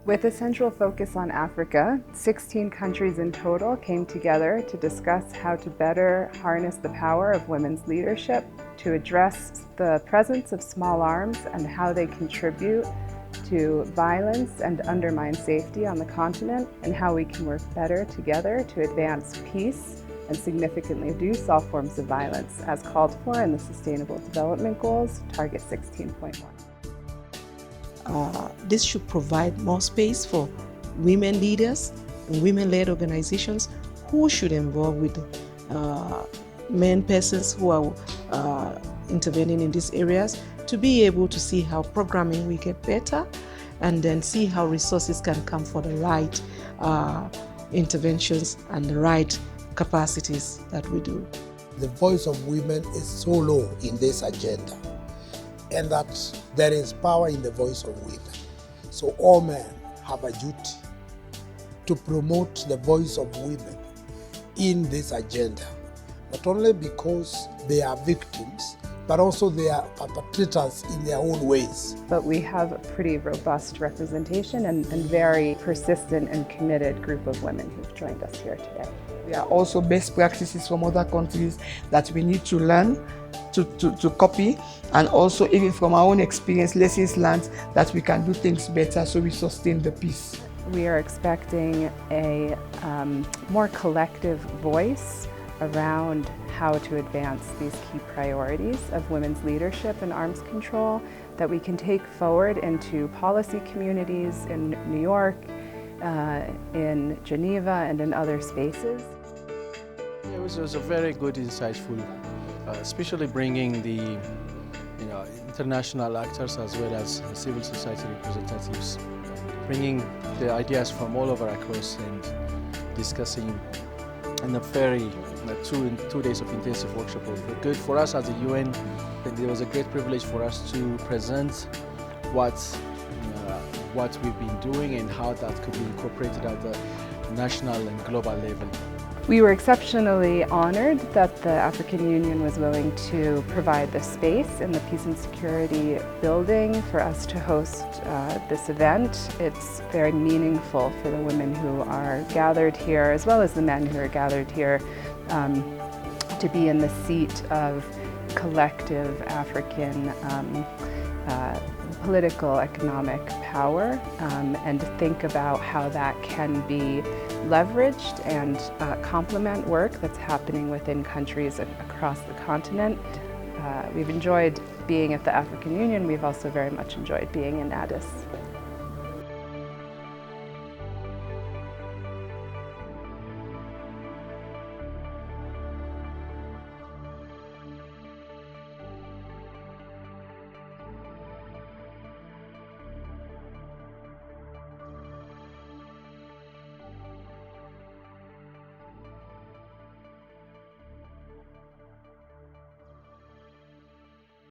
With a central focus on Africa, 16 countries in total came together to discuss how to better harness the power of women's leadership, to address the presence of small arms and how they contribute to violence and undermine safety on the continent, and how we can work better together to advance peace and significantly reduce all forms of violence, as called for in the Sustainable Development Goals, Target 16.1. This should provide more space for women leaders and women-led organizations who should involve with men persons who are intervening in these areas, to be able to see how programming will get better, and then see how resources can come for the right interventions and the right capacities that we do. The voice of women is so low in this agenda, and that there is power in the voice of women. So all men have a duty to promote the voice of women in this agenda, not only because they are victims, but also they are perpetrators in their own ways. But we have a pretty robust representation and very persistent and committed group of women who've joined us here today. There are also best practices from other countries that we need to learn, to copy, and also even from our own experience, lessons learned that we can do things better so we sustain the peace. We are expecting a more collective voice around how to advance these key priorities of women's leadership and arms control that we can take forward into policy communities in New York, in Geneva, and in other spaces. It was a very good, insightful, especially bringing the international actors as well as civil society representatives, bringing the ideas from all over across and discussing in a very 2 days of intensive workshop. It was good for us as the UN. It was a great privilege for us to present what we've been doing and how that could be incorporated at the national and global level. We were exceptionally honored that the African Union was willing to provide the space in the Peace and Security building for us to host this event. It's very meaningful for the women who are gathered here, as well as the men who are gathered here, to be in the seat of collective African political, economic power, and to think about how that can be leveraged and complement work that's happening within countries across the continent. We've enjoyed being at the African Union. We've also very much enjoyed being in Addis.